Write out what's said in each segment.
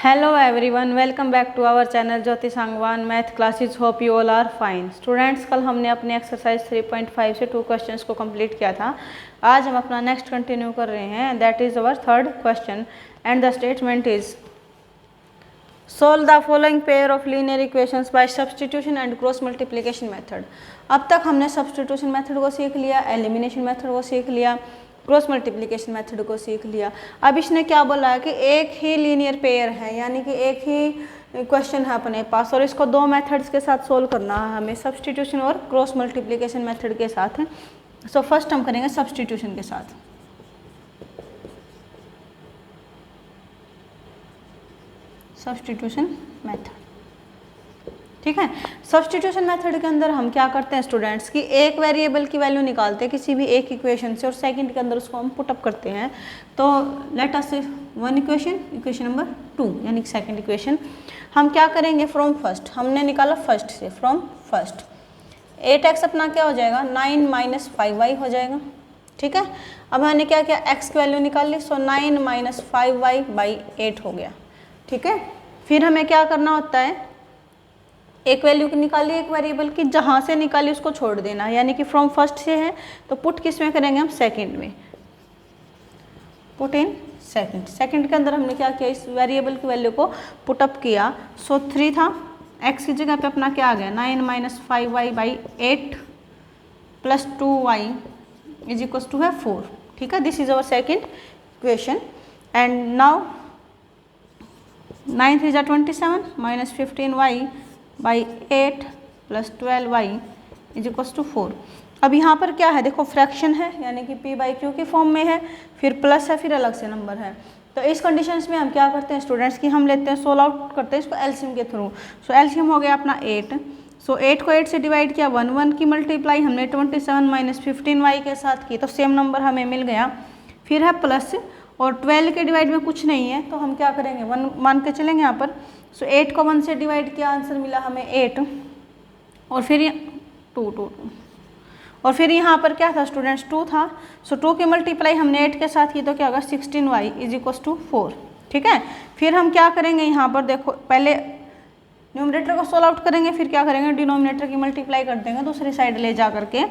Hello everyone, welcome back to our channel Jyoti Sangwan math classes. Hope you all are fine. Students, कल हमने अपने exercise 3.5 से 2 questions को complete किया था। आज हम अपना नेक्स्ट कंटिन्यू कर रहे हैं। That is our third question and the statement is solve the following pair of linear equations by substitution and cross multiplication method. अब तक हमने सब्सटीट्यूशन मेथड को सीख लिया, एलिमिनेशन मेथड को सीख लिया, क्रॉस मल्टीप्लिकेशन मेथड को सीख लिया। अब इसने क्या बोला है कि एक ही लीनियर पेयर है, यानी कि एक ही क्वेश्चन है अपने पास और इसको दो मेथड्स के साथ सोल्व करना है हमें, सब्सटीट्यूशन और क्रॉस मल्टीप्लिकेशन मेथड के साथ। सो फर्स्ट हम करेंगे सब्सटीट्यूशन के साथ। सब्सटीट्यूशन मेथड, ठीक है। सब्सटीट्यूशन मेथड के अंदर हम क्या करते हैं स्टूडेंट्स की एक वेरिएबल की वैल्यू निकालते हैं किसी भी एक इक्वेशन से और सेकंड के अंदर उसको हम पुट अप करते हैं। तो लेट अस से वन इक्वेशन नंबर 2 यानी कि सेकंड इक्वेशन हम क्या करेंगे फ्रॉम फर्स्ट, हमने निकाला फर्स्ट से, फ्रॉम फर्स्ट 8x अपना क्या हो जाएगा 9 - 5y हो जाएगा, ठीक है। अब हमने क्या किया x की वैल्यू निकाल ली, सो 9 - 5y/8 हो गया, ठीक है। फिर हमें क्या करना होता है, एक वैल्यू निकाली एक वेरिएबल की, जहाँ से निकाली उसको छोड़ देना, यानी कि फ्रॉम फर्स्ट से है तो पुट किस में करेंगे हम, सेकंड में, पुट इन सेकंड। सेकंड के अंदर हमने क्या किया, इस वेरिएबल की वैल्यू को पुट अप किया। सो 3 था, x की जगह पे अपना क्या आ गया 9 - 5y/8 + 2y = है 4, ठीक है। This is our second equation and now 9 3 = 27 - 15y/8 + 12y = 4। अब यहाँ पर क्या है देखो, फ्रैक्शन है यानी कि p/q की फॉर्म में है, फिर प्लस है, फिर अलग से नंबर है। तो इस कंडीशंस में हम क्या करते हैं स्टूडेंट्स की, हम लेते हैं सोल्व आउट करते हैं इसको एलसीएम के थ्रू। सो एलसीएम हो गया अपना 8। सो 8 को 8 से डिवाइड किया, 1 की मल्टीप्लाई हमने 27 - 15y के साथ की तो सेम नंबर हमें मिल गया। फिर है प्लस और 12 के डिवाइड में कुछ नहीं है तो हम क्या करेंगे 1 मान के चलेंगे यहाँ पर। सो 8 को 1 से डिवाइड किया, आंसर मिला हमें 8 और फिर 2 और फिर यहाँ पर क्या था स्टूडेंट्स 2 था। सो 2 की मल्टीप्लाई हमने 8 के साथ की तो क्या होगा 16y = 4, ठीक है। फिर हम क्या करेंगे यहाँ पर देखो, पहले न्यूमरेटर को सोल्व आउट करेंगे, फिर क्या करेंगे डिनोमिनेटर की मल्टीप्लाई कर देंगे दूसरी साइड ले जा करके।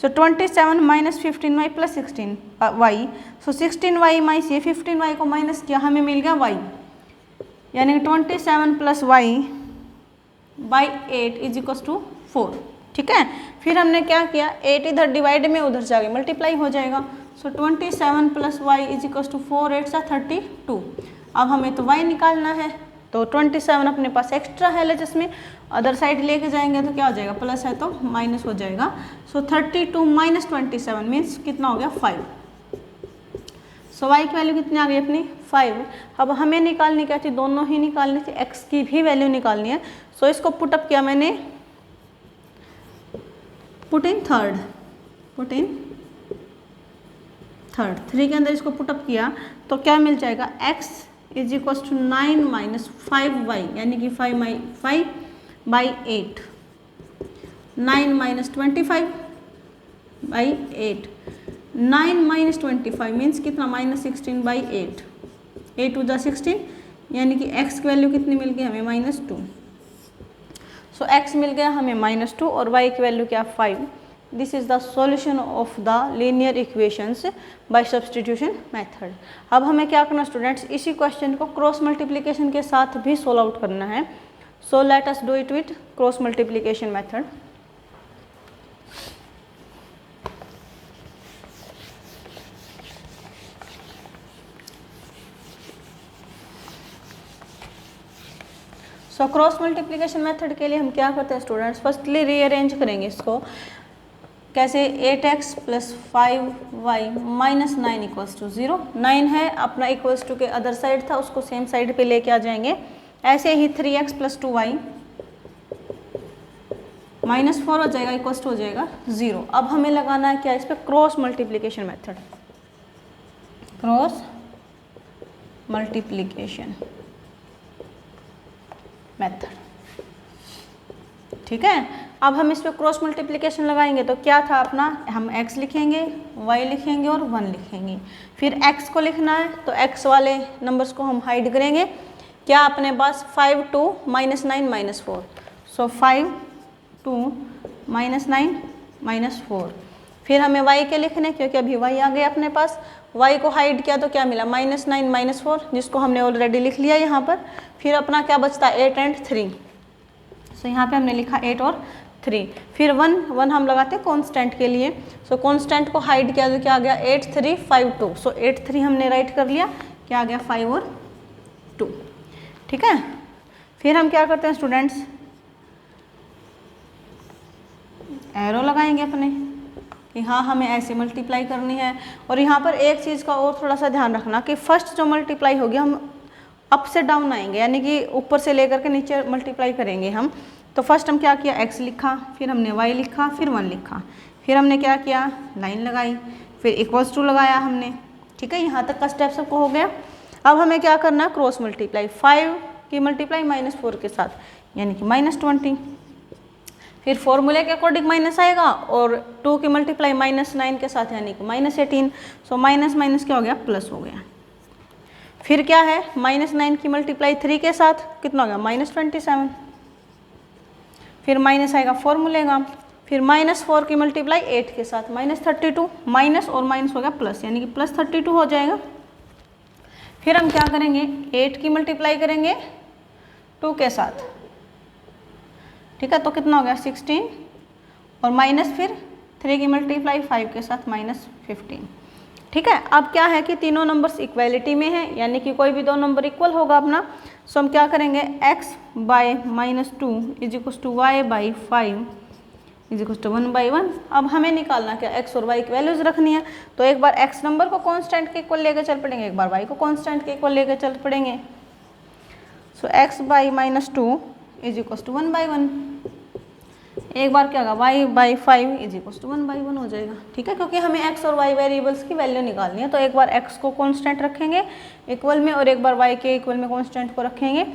सो 27 - 15y + 16y, सो 16y माई से 15y को माइनस किया, हमें मिल गया y, यानी 27 + y/8 = 4, ठीक है। फिर हमने क्या किया 8 इधर डिवाइड में उधर जाके मल्टीप्लाई हो जाएगा। सो 27 + y = 4 8 = 32। अब हमें तो y निकालना है तो 27 अपने पास एक्स्ट्रा है लेजस में, अदर साइड लेके जाएंगे तो क्या हो जाएगा, प्लस है तो माइनस हो जाएगा। सो 32 - 27 मीन्स कितना हो गया 5। सो y की वैल्यू कितनी आ गई अपनी 5। अब हमें निकालनी क्या थी, दोनों ही निकालनी थी, x की भी वैल्यू निकालनी है। सो इसको पुट अप किया मैंने, पुट इन थर्ड 3 के अंदर इसको पुट अप किया तो क्या मिल जाएगा x = 9 - 5y यानी कि 5/8 9 - 25/8 9 - 25 मीन्स कितना -16/8 8 × 16 यानी कि x की वैल्यू कितनी मिल गई हमें -2। सो x मिल गया हमें -2 और y की वैल्यू क्या 5। This is the solution of the linear equations by substitution method. अब हमें क्या करना स्टूडेंट्स, इसी क्वेश्चन को क्रॉस मल्टीप्लिकेशन के साथ भी सोल्व आउट करना है। So let us do it with cross multiplication method. So cross multiplication method के लिए हम क्या करते हैं स्टूडेंट्स, फर्स्टली रीअरेंज करेंगे इसको। कैसे 8x + 5y - 9 = 0। 9 है अपना इक्वल्स टू के अदर साइड था, उसको सेम साइड पे लेके आ जाएंगे। ऐसे ही 3x + 2y -4 हो जाएगा, इक्वल्स टू हो जाएगा 0। अब हमें लगाना है क्या इस पर, cross multiplication method, cross multiplication method, ठीक है। अब हम इस पे क्रॉस मल्टीप्लिकेशन लगाएंगे तो क्या था अपना, हम x लिखेंगे, y लिखेंगे और 1 लिखेंगे। फिर x को लिखना है तो x वाले नंबर्स को हम हाइड करेंगे, क्या अपने पास 5 2 -9 -4, सो 5 2 -9 -4। फिर हमें y के लिखने, क्योंकि अभी y आ गया अपने पास, y को हाइड किया तो क्या मिला -9 -4, जिसको हमने ऑलरेडी लिख लिया यहाँ पर। फिर अपना क्या बचता है 8 और 3, सो यहाँ पे हमने लिखा 8 और 3। फिर 1 हम लगाते हैं कॉन्स्टेंट के लिए, सो कॉन्स्टेंट को हाइड किया तो क्या आ गया 8 3 5 2, सो 8 3 हमने राइट कर लिया, क्या आ गया 5 और 2, ठीक है। फिर हम क्या करते हैं स्टूडेंट्स, एरो लगाएंगे अपने कि हाँ हमें ऐसे मल्टीप्लाई करनी है। और यहाँ पर एक चीज़ का और थोड़ा सा ध्यान रखना कि फर्स्ट जो मल्टीप्लाई होगी हम अप से डाउन आएंगे, यानी कि ऊपर से लेकर के नीचे मल्टीप्लाई करेंगे हम। तो फर्स्ट हम क्या किया x लिखा, फिर हमने y लिखा, फिर 1 लिखा, फिर हमने क्या किया लाइन लगाई, फिर इक्वल्स टू लगाया हमने, ठीक है। यहाँ तक का स्टेप सबको हो गया। अब हमें क्या करना है क्रॉस मल्टीप्लाई, 5 की मल्टीप्लाई -4 के साथ यानी कि -20, फिर फॉर्मूले के अकॉर्डिंग माइनस आएगा, और 2 की मल्टीप्लाई -9 के साथ यानी कि -18, सो माइनस माइनस क्या हो गया प्लस हो गया। फिर क्या है -9 की मल्टीप्लाई 3 के साथ कितना हो गया -27, फिर माइनस आएगा फॉर्मूले का, फिर -4 की मल्टीप्लाई 8 के साथ -32, माइनस और माइनस हो गया प्लस यानी कि +32 हो जाएगा। फिर हम क्या करेंगे 8 की मल्टीप्लाई करेंगे 2 के साथ, ठीक है, तो कितना हो गया 16, और माइनस फिर 3 की मल्टीप्लाई 5 के साथ -15, ठीक है। अब क्या है कि तीनों नंबर्स इक्वलिटी में है, यानी कि कोई भी दो नंबर इक्वल होगा अपना, सो हम क्या करेंगे x by -2 is equal to y by 5 is equal to 1/1। अब हमें निकालना क्या x और y की वैल्यूज रखनी है, तो एक बार x नंबर को कांस्टेंट के इक्वल लेकर चल पड़ेंगे, एक बार y को कांस्टेंट के इक्वल लेकर चल पड़ेंगे। So x by -2 is equal to 1/1, एक बार क्या होगा y by 5 is equal to 1/1 हो जाएगा, ठीक है, क्योंकि हमें x और y वेरिएबल्स की वैल्यू निकालनी है। तो एक बार x को कांस्टेंट रखेंगे इक्वल में, और एक बार y के इक्वल में कांस्टेंट को रखेंगे।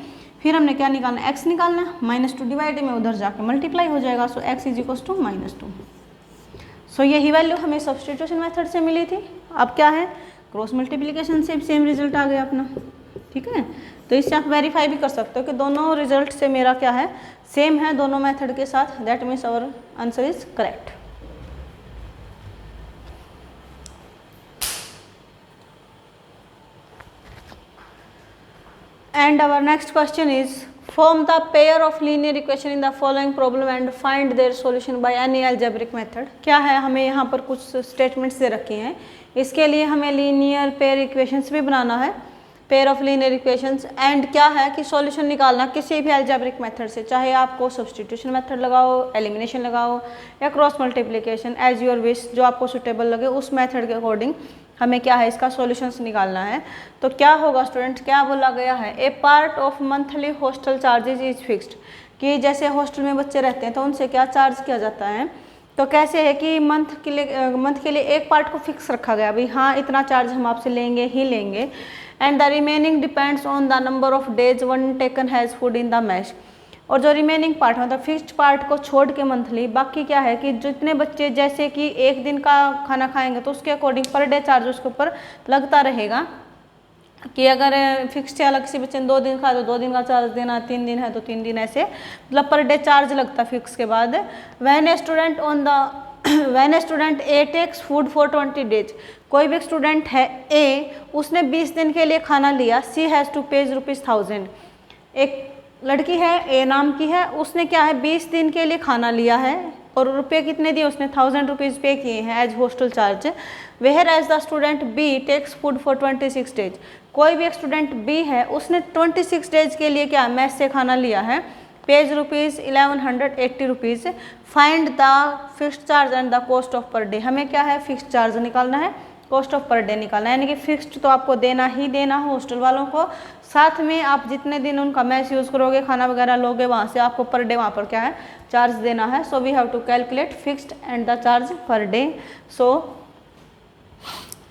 फिर हमने क्या निकालना है x निकालना, -2 डिवाइड में उधर जाके मल्टीप्लाई हो जाएगा, सो x इज इक्वल टू -2। सो यही वैल्यू हमें सब्स्टिट्यूशन मेथड से मिली थी। अब क्या है क्रॉस मल्टीप्लिकेशन से सेम रिजल्ट आ गया अपना, ठीक है। तो इससे आप वेरीफाई भी कर सकते हो कि दोनों रिजल्ट से मेरा क्या है सेम है दोनों मेथड के साथ, that means our answer is correct. And our next question is form the pair of linear equation in the following problem and find their solution by any algebraic method। क्या है हमें यहाँ पर कुछ स्टेटमेंट्स दे रखे हैं, इसके लिए हमें लीनियर पेयर इक्वेशंस भी बनाना है, pair of linear equations, and क्या है कि सॉल्यूशन निकालना किसी भी अलजेब्रिक मेथड से, चाहे आपको सब्स्टिट्यूशन मेथड लगाओ, एलिमिनेशन लगाओ या cross multiplication, as your wish, जो आपको सुटेबल लगे उस मेथड के अकॉर्डिंग हमें क्या है इसका सॉल्यूशंस निकालना है। तो क्या होगा स्टूडेंट, क्या बोला गया है, a part of monthly hostel charges is fixed, कि जैसे हॉस्टल में बच्चे रहते हैं तो उनसे क्या चार्ज किया जाता है, तो कैसे है कि मंथ के लिए एक पार्ट को फिक्स रखा गया, भाई हाँ इतना चार्ज हम आपसे लेंगे ही लेंगे, and the remaining depends on the number of days one taken has food in the mash. और जो रिमेनिंग पार्ट मतलब फिक्स्ड पार्ट को छोड़ के मंथली बाकी क्या है कि जितने बच्चे जैसे कि एक दिन का खाना खाएंगे तो उसके अकॉर्डिंग पर डे चार्ज उसके ऊपर लगता रहेगा, कि अगर फिक्स्ड है किसी बच्चे ने 2 दिन खाया तो 2 दिन का चार्ज देना, 3 दिन है तो 3 दिन, ऐसे मतलब पर डे चार्ज लगता है फिक्स के बाद। When a student a takes food for 20 days, कोई भी स्टूडेंट है ए, उसने 20 दिन के लिए खाना लिया, सी हैज़ टू पेज ₹1000। एक लड़की है ए नाम की है, उसने क्या है 20 दिन के लिए खाना लिया है और रुपये कितने दिए उसने 1000 रुपीज़ पे किए हैं as hostel charge. Whereas the student be takes food for 26 days, कोई भी एक स्टूडेंट बी है उसने 26 डेज के लिए क्या मैस से खाना लिया है, page ₹1180। Find the fixed charge and the cost of per day, हमें क्या है फिक्स्ड चार्ज निकालना है, कॉस्ट ऑफ पर डे निकालना है, यानी कि फिक्स्ड तो आपको देना ही देना है हॉस्टल वालों को, साथ में आप जितने दिन उनका मैस यूज़ करोगे खाना वगैरह लोगे वहाँ से आपको पर डे वहाँ पर क्या है चार्ज देना है। So we have to calculate fixed and the charge per day. So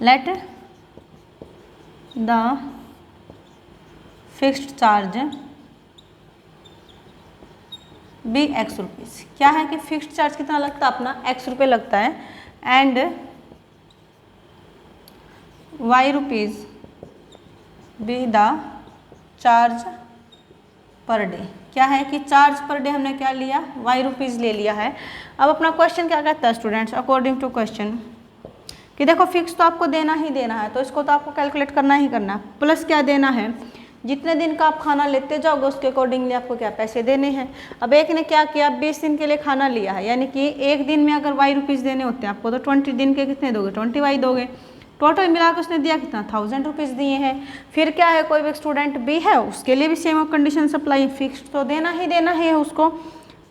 let the fixed charge be ₹X। क्या है कि फिक्स्ड चार्ज कितना लगता है अपना ₹X लगता है, and ₹Y be the charge per day. क्या है कि चार्ज पर डे हमने क्या लिया, y रुपीज़ ले लिया है। अब अपना क्वेश्चन क्या कहता है स्टूडेंट्स, अकॉर्डिंग टू क्वेश्चन कि देखो फिक्स तो आपको देना ही देना है, तो इसको तो आपको कैलकुलेट करना ही करना है। प्लस क्या देना है, जितने दिन का आप खाना लेते जाओगे उसके अकॉर्डिंगली आपको क्या पैसे देने हैं। अब एक ने क्या किया, 20 दिन के लिए खाना लिया है, यानी कि एक दिन में अगर y रुपीज़ देने होते हैं आपको, तो 20 दिन के कितने दोगे, 20 y दोगे। टोटल मिलाकर उसने दिया कितना, 1000 रुपीज़ दिए हैं। फिर क्या है, कोई भी स्टूडेंट बी है उसके लिए भी सेम कंडीशन सप्लाई, फिक्स तो देना ही है उसको,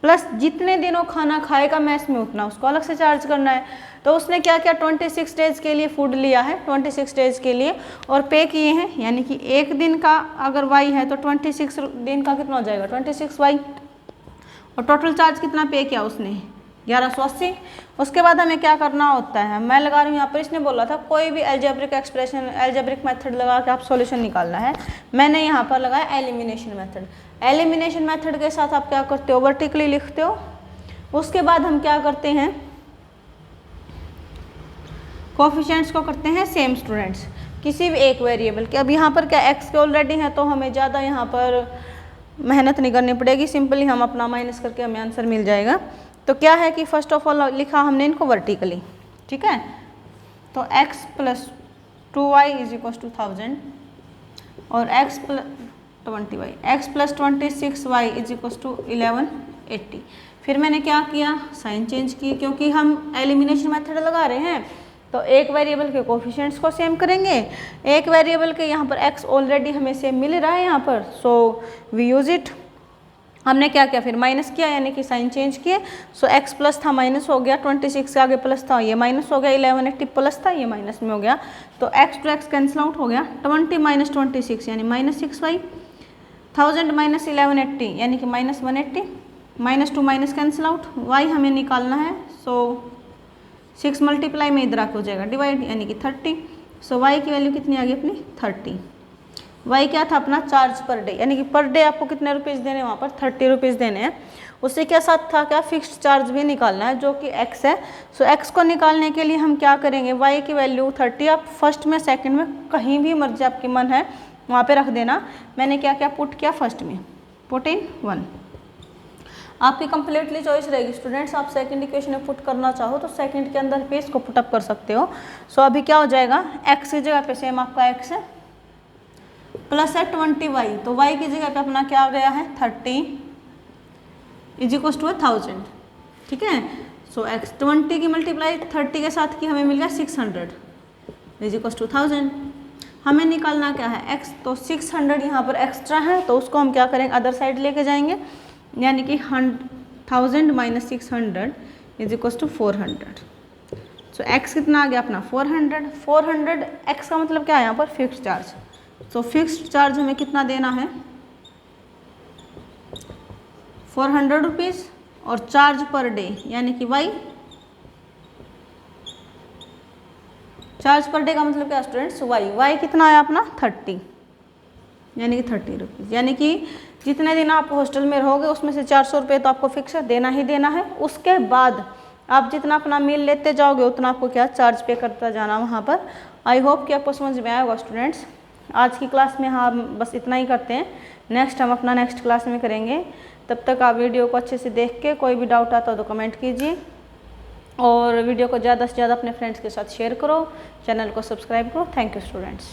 प्लस जितने दिनों खाना खाएगा मैस में उतना उसको अलग से चार्ज करना है। तो उसने क्या किया, 26 डेज के लिए फूड लिया है, 26 डेज के लिए, और पे किए हैं, यानी कि एक दिन का अगर वाई है तो 26 दिन का कितना हो जाएगा, 26 वाई, और टोटल चार्ज कितना पे किया उसने, 1180। उसके बाद हमें क्या करना होता है, मैं लगा रही हूँ यहाँ पर, इसने बोला था कोई भी एल्जेब्रिक एक्सप्रेशन, एल्जेब्रिक मेथड लगा के आप सॉल्यूशन निकालना है, मैंने यहाँ पर लगाया एलिमिनेशन मेथड। एलिमिनेशन मेथड के साथ आप क्या करते हो, वर्टिकली लिखते हो। उसके बाद हम क्या करते हैं, कोफिशिएंट्स को करते हैं सेम स्टूडेंट्स, किसी भी एक वेरिएबल के। अब यहाँ पर क्या एक्स के ऑलरेडी हैं, तो हमें ज़्यादा यहाँ पर मेहनत नहीं करनी पड़ेगी, सिंपली हम अपना माइनस करके हमें आंसर मिल जाएगा। तो क्या है कि फर्स्ट ऑफ ऑल लिखा हमने इनको वर्टिकली, ठीक है। तो x + 2y = 1000 और x + 20y, x + 26y = 1180। फिर मैंने क्या किया, साइन चेंज की, क्योंकि हम एलिमिनेशन मेथड लगा रहे हैं तो एक वेरिएबल के कोफिशिएंट्स को सेम करेंगे, एक वेरिएबल के यहाँ पर x ऑलरेडी हमें सेम मिल रहा है यहाँ पर, सो वी यूज इट। हमने क्या किया, फिर माइनस किया, यानी कि साइन चेंज किए। सो x प्लस था माइनस हो गया, 26 के आगे प्लस था ये माइनस हो गया, 1180 प्लस था ये माइनस में हो गया, तो x to x cancel out हो गया। 20 - 26 यानी -6y, 1000 - 1180 यानी कि -180, -2 माइनस कैंसिल आउट, y हमें निकालना है। सो 6 मल्टीप्लाई में इधर आके हो जाएगा डिवाइड, यानी कि 30। सो y की वैल्यू कितनी आ गई अपनी 30। y क्या था अपना, चार्ज पर डे, यानी कि पर डे आपको कितने रुपीज़ देने हैं वहाँ पर, 30 रुपीज़ देने हैं। उससे क्या साथ था, क्या फिक्स्ड चार्ज भी निकालना है जो कि x है। सो x को निकालने के लिए हम क्या करेंगे, y की वैल्यू 30 आप फर्स्ट में सेकंड में कहीं भी मर्जी आपकी मन है वहाँ पे रख देना। मैंने क्या क्या पुट किया, फर्स्ट में पुट इन 1। आपकी कंप्लीटली चॉइस रहेगी स्टूडेंट्स, आप सेकंड इक्वेशन में पुट करना चाहो तो सेकंड के अंदर पे इसको पुटअप कर सकते हो। सो अभी क्या हो जाएगा, x की जगह पे सेम आपका x है, प्लस है 20y, तो y की जगह पे अपना क्या आ गया है 30 = 1000, ठीक है। सो x 20 की मल्टीप्लाई 30 के साथ की हमें मिल गया 600 = 1000। हमें निकालना क्या है x, तो 600 यहाँ पर एक्स्ट्रा है तो उसको हम क्या करेंगे, अदर साइड लेके जाएंगे, यानी कि 1000 - 600 = 400। सो x कितना आ गया अपना 400। 400 x का मतलब क्या है यहाँ पर, फिक्स्ड चार्ज। तो फिक्स्ड चार्ज हमें कितना देना है, 400 रुपीज़, और चार्ज पर डे यानी कि y, चार्ज पर डे का मतलब क्या स्टूडेंट्स, y कितना आया अपना 30, यानी कि 30 रुपीज़, यानी कि जितने दिन आप हॉस्टल में रहोगे उसमें से 400 रुपये तो आपको फिक्स देना ही देना है। उसके बाद आप जितना अपना मील लेते जाओगे उतना आपको क्या चार्ज पे करता जाना वहाँ पर। आई होप कि आपको समझ में आया होगा स्टूडेंट्स। आज की क्लास में हम बस इतना ही करते हैं, नेक्स्ट हम अपना नेक्स्ट क्लास में करेंगे। तब तक आप वीडियो को अच्छे से देख के कोई भी डाउट आता हो तो कमेंट कीजिए, और वीडियो को ज़्यादा से ज़्यादा अपने फ्रेंड्स के साथ शेयर करो, चैनल को सब्सक्राइब करो। Thank you students.